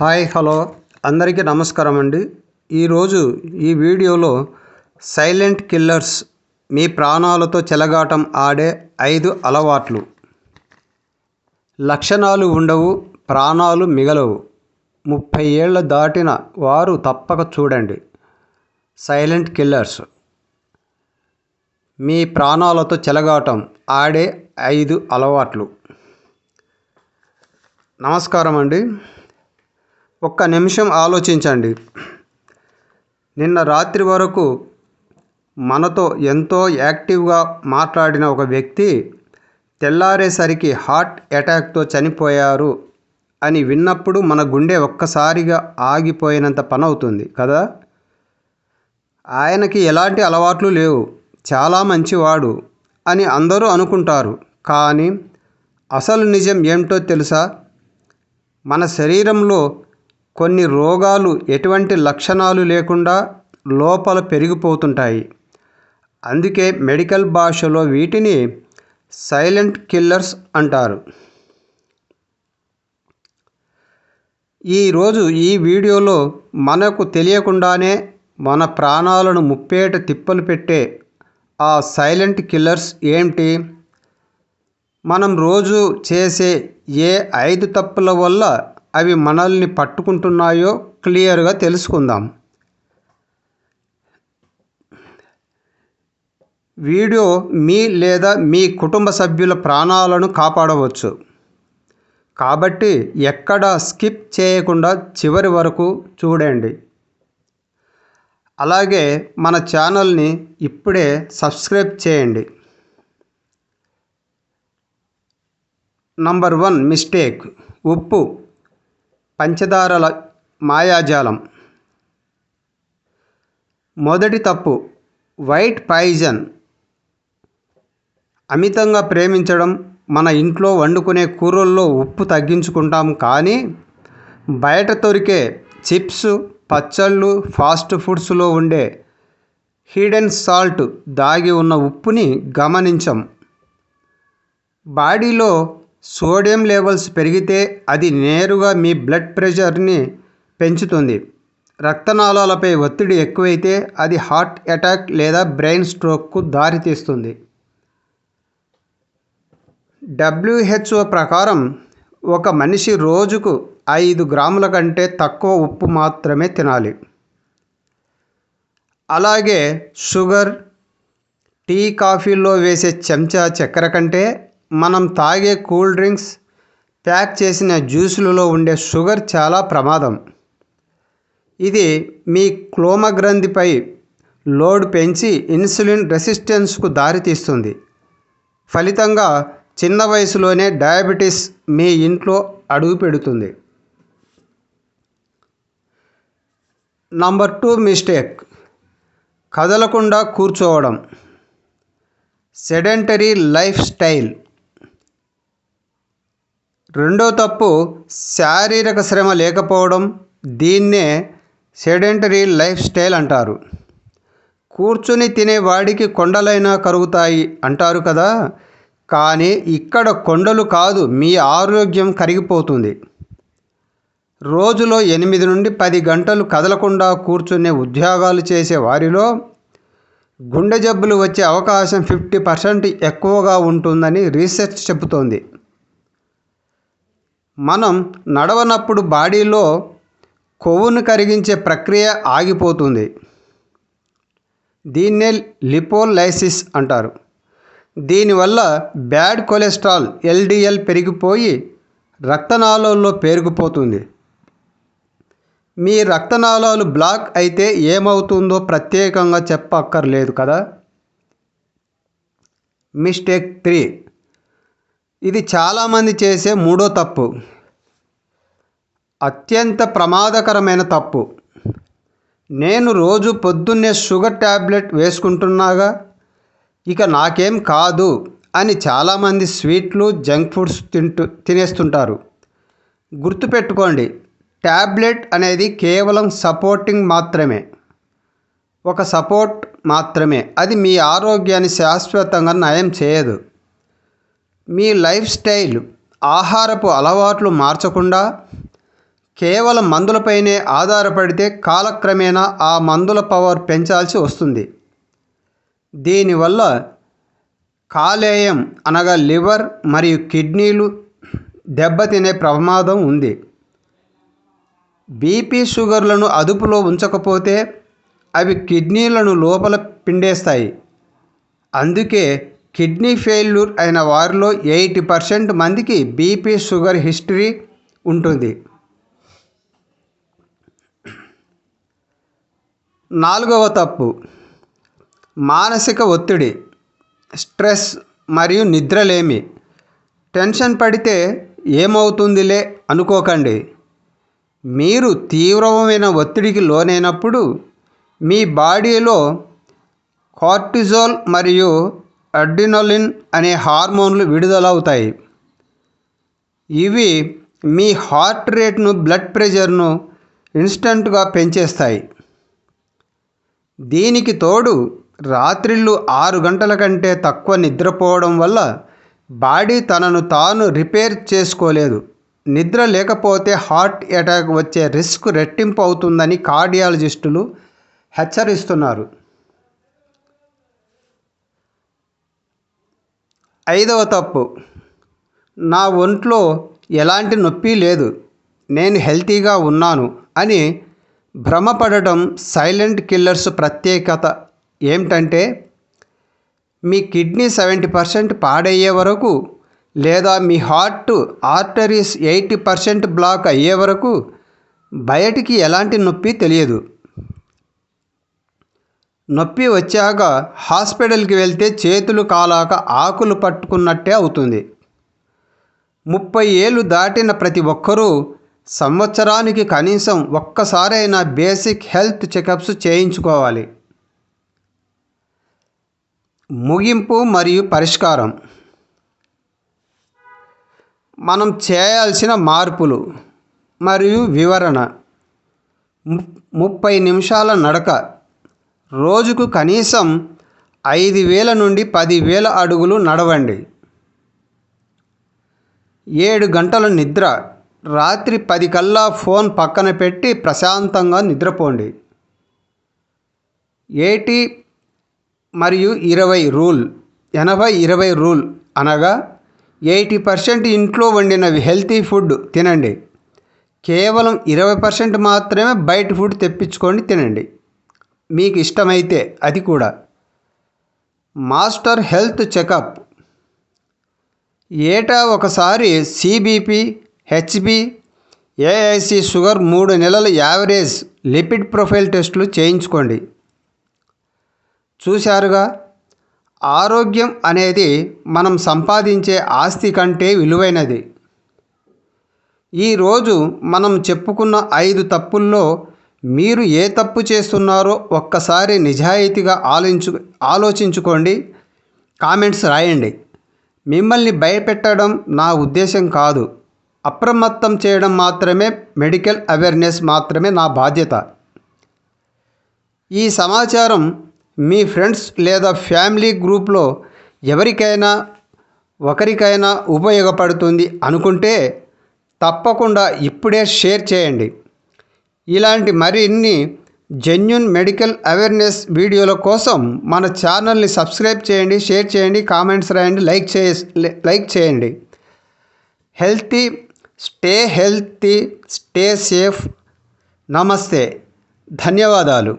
Hi hello అందరికీ నమస్కారం అండి. ఈరోజు ఈ వీడియోలో సైలెంట్ కిల్లర్స్ మీ ప్రాణాలతో చెలగాటం ఆడే 5 అలవాట్లు. లక్షణాలు ఉండవు, ప్రాణాలు మిగలవు. 30 ఏళ్ల దాటిన వారు తప్పక చూడండి. సైలెంట్ కిల్లర్స్ మీ ప్రాణాలతో చెలగాటం ఆడే 5 అలవాట్లు. నమస్కారం అండి. ఒక్క నిమిషం ఆలోచించండి. నిన్న రాత్రి వరకు మనతో ఎంతో యాక్టివ్గా మాట్లాడిన ఒక వ్యక్తి తెల్లారేసరికి హార్ట్ అటాక్తో చనిపోయారు అని విన్నప్పుడు మన గుండె ఒక్కసారిగా ఆగిపోయినంత పని అవుతుంది కదా. ఆయనకి ఎలాంటి అలవాట్లు లేవు, చాలా మంచివాడు అని అందరూ అనుకుంటారు. కానీ అసలు నిజం ఏంటో తెలుసా? మన శరీరంలో కొన్ని రోగాలు ఎటువంటి లక్షణాలు లేకుండా లోపల పెరిగిపోతుంటాయి. అందుకే మెడికల్ భాషలో వీటిని సైలెంట్ కిల్లర్స్ అంటారు. ఈరోజు ఈ వీడియోలో మనకు తెలియకుండానే మన ప్రాణాలను ముప్పేట తిప్పలు పెట్టే ఆ సైలెంట్ కిల్లర్స్ ఏంటి, మనం రోజు చేసే ఏ 5 తప్పుల వల్ల అవి మనల్ని పట్టుకుంటున్నాయో క్లియర్గా తెలుసుకుందాం. వీడియో మీ లేదా మీ కుటుంబ సభ్యుల ప్రాణాలను కాపాడవచ్చు. కాబట్టి ఎక్కడా స్కిప్ చేయకుండా చివరి వరకు చూడండి. అలాగే మన ఛానల్ని ఇప్పుడే సబ్స్క్రైబ్ చేయండి. Number 1 mistake. ఉప్పు, పంచదారల మాయాజాలం. మొదటి తప్పు వైట్ పాయిజన్. అమితంగా ప్రేమించడం. మన ఇంట్లో వండుకునే కూరల్లో ఉప్పు తగ్గించుకుంటాం, కానీ బయట దొరికే చిప్స్, పచ్చళ్ళు, ఫాస్ట్ ఫుడ్స్లో ఉండే హిడెన్ సాల్ట్, దాగి ఉన్న ఉప్పుని గమనించం. బాడీలో సోడియం లెవెల్స్ పెరిగితే అది నేరుగా మీ బ్లడ్ ప్రెషర్ని పెంచుతుంది. రక్తనాళాలపై ఒత్తిడి ఎక్కువైతే అది హార్ట్ అటాక్ లేదా బ్రెయిన్ స్ట్రోక్కు దారితీస్తుంది. WHO ప్రకారం ఒక మనిషి రోజుకు 5 గ్రాముల కంటే తక్కువ ఉప్పు మాత్రమే తినాలి. అలాగే షుగర్, టీ, కాఫీలో వేసే చెంచా చక్కెర కంటే మనం తాగే కూల్ డ్రింక్స్, ప్యాక్ చేసిన జ్యూసులలో ఉండే షుగర్ చాలా ప్రమాదం. ఇది మీ క్లోమగ్రంథిపై లోడ్ పెంచి ఇన్సులిన్ రెసిస్టెన్స్కు దారితీస్తుంది. ఫలితంగా చిన్న వయసులోనే డయాబెటీస్ మీ ఇంట్లో అడుగు పెడుతుంది. Number 2 mistake. కదలకుండా కూర్చోవడం. Sedentary life style. రెండో తప్పు శారీరక శ్రమ లేకపోవడం. దీన్నే సెడెంటరీ లైఫ్ స్టైల్ అంటారు. కూర్చుని తినేవాడికి కొండలైనా కరుగుతాయి అంటారు కదా. కానీ ఇక్కడ కొండలు కాదు, మీ ఆరోగ్యం కరిగిపోతుంది. రోజులో 8 నుండి 10 గంటలు కదలకుండా కూర్చునే ఉద్యోగాలు చేసే వారిలో గుండె జబ్బులు వచ్చే అవకాశం 50% ఎక్కువగా ఉంటుందని రీసెర్చ్ చెబుతోంది. మనం నడవనప్పుడు బాడీలో కొవ్వును కరిగించే ప్రక్రియ ఆగిపోతుంది. దీన్నే లిపోలైసిస్ అంటారు. దీనివల్ల బ్యాడ్ కొలెస్ట్రాల్ LDL పెరిగిపోయి రక్తనాళాల్లో పేరుకుపోతుంది. మీ రక్తనాళాలు బ్లాక్ అయితే ఏమవుతుందో ప్రత్యేకంగా చెప్పక్కర్లేదు కదా. మిస్టేక్ 3. ఇది చాలామంది చేసే మూడో తప్పు, అత్యంత ప్రమాదకరమైన తప్పు. నేను రోజు పొద్దున్నే షుగర్ ట్యాబ్లెట్ వేసుకుంటున్నాగా, ఇక నాకేం కాదు అని చాలామంది స్వీట్లు, జంక్ ఫుడ్స్ తినేస్తుంటారు. గుర్తుపెట్టుకోండి, ట్యాబ్లెట్ అనేది కేవలం సపోర్టింగ్ మాత్రమే, ఒక సపోర్ట్ మాత్రమే. అది మీ ఆరోగ్యాన్ని శాశ్వతంగా నయం చేయదు. మీ లైఫ్ స్టైల్, ఆహారపు అలవాట్లు మార్చకుండా కేవలం మందులపైనే ఆధారపడితే కాలక్రమేణా ఆ మందుల పవర్ పెంచాల్సి వస్తుంది. దీనివల్ల కాలేయం అనగా లివర్ మరియు కిడ్నీలు దెబ్బతినే ప్రమాదం ఉంది. బీపీ షుగర్లను అదుపులో ఉంచకపోతే అవి కిడ్నీలను లోపల పిండేస్తాయి. అందుకే కిడ్నీ ఫెయిల్యూర్ అయిన వారిలో 80% మందికి బీపీ షుగర్ హిస్టరీ ఉంటుంది. 4వ తప్పు మానసిక ఒత్తిడి, స్ట్రెస్ మరియు నిద్రలేమి. టెన్షన్ పడితే ఏమవుతుందిలే అనుకోకండి. మీరు తీవ్రమైన ఒత్తిడికి లోనైనప్పుడు మీ బాడీలో కార్టిజోల్ మరియు అడ్రినలిన్ అనే హార్మోన్లు విడుదలవుతాయి. ఇవి మీ హార్ట్ రేట్ను, బ్లడ్ ప్రెషర్ను ఇన్స్టంట్గా పెంచేస్తాయి. దీనికి తోడు రాత్రిళ్ళు 6 గంటల కంటే తక్కువ నిద్రపోవడం వల్ల బాడీ తనను తాను రిపేర్ చేసుకోలేదు. నిద్ర లేకపోతే హార్ట్ అటాక్ వచ్చే రిస్క్ రెట్టింపు అవుతుందని కార్డియాలజిస్టులు హెచ్చరిస్తున్నారు. 5వ తప్పు నా ఒంట్లో ఎలాంటి నొప్పి లేదు, నేను హెల్తీగా ఉన్నాను అని భ్రమపడటం. సైలెంట్ కిల్లర్స్ ప్రత్యేకత ఏమిటంటే మీ కిడ్నీ 70% పాడయ్యే వరకు లేదా మీ హార్ట్ ఆర్టరీస్ 80% బ్లాక్ అయ్యే వరకు బయటికి ఎలాంటి నొప్పి తెలియదు. నొప్పి వచ్చాక హాస్పిటల్కి వెళ్తే చేతులు కాలాక ఆకులు పట్టుకున్నట్టే అవుతుంది. 30 ఏళ్ళు దాటిన ప్రతి ఒక్కరూ సంవత్సరానికి కనీసం ఒక్కసారైనా బేసిక్ హెల్త్ చెకప్స్ చేయించుకోవాలి. ముగింపు మరియు పరిష్కారం. మనం చేయాల్సిన మార్పులు మరియు వివరణ. 30 నిమిషాల నడక, రోజుకు కనీసం 5,000 నుండి 10,000 అడుగులు నడవండి. 7 గంటల నిద్ర, రాత్రి 10 కల్లా ఫోన్ పక్కన పెట్టి ప్రశాంతంగా నిద్రపోండి. 80 మరియు 20 రూల్. 80-20 రూల్ అనగా 80% ఇంట్లో వండిన హెల్తీ ఫుడ్ తినండి, కేవలం 20% మాత్రమే బయట ఫుడ్ తెప్పించుకొని తినండి, మీకు ఇష్టమైతే అది కూడా. Master health checkup. ఏటా ఒకసారి సిబిపి, హెచ్బి, ఏఐసి షుగర్, 3 నెలల యావరేజ్ లిపిడ్ ప్రొఫైల్ టెస్టులు చేయించుకోండి. చూశారుగా, ఆరోగ్యం అనేది మనం సంపాదించే ఆస్తి కంటే విలువైనది. ఈరోజు మనం చెప్పుకున్న 5 తప్పుల్లో మీరు ఏ తప్పు చేస్తున్నారో ఒక్కసారి నిజాయితీగా ఆలోచించుకోండి. కామెంట్స్ రాయండి. మిమ్మల్ని భయపెట్టడం నా ఉద్దేశం కాదు, అప్రమత్తం చేయడం మాత్రమే. మెడికల్ అవేర్నెస్ మాత్రమే నా బాధ్యత. ఈ సమాచారం మీ ఫ్రెండ్స్ లేదా ఫ్యామిలీ గ్రూప్లో ఒకరికైనా ఉపయోగపడుతుంది అనుకుంటే తప్పకుండా ఇప్పుడే షేర్ చేయండి. ఇలాంటి మరిన్ని జెన్యూన్ మెడికల్ అవేర్నెస్ వీడియోల కోసం మన ఛానల్ని సబ్స్క్రైబ్ చేయండి, షేర్ చేయండి, కామెంట్స్ రాయండి, లైక్ చేయండి. Stay healthy, stay safe. నమస్తే, ధన్యవాదాలు.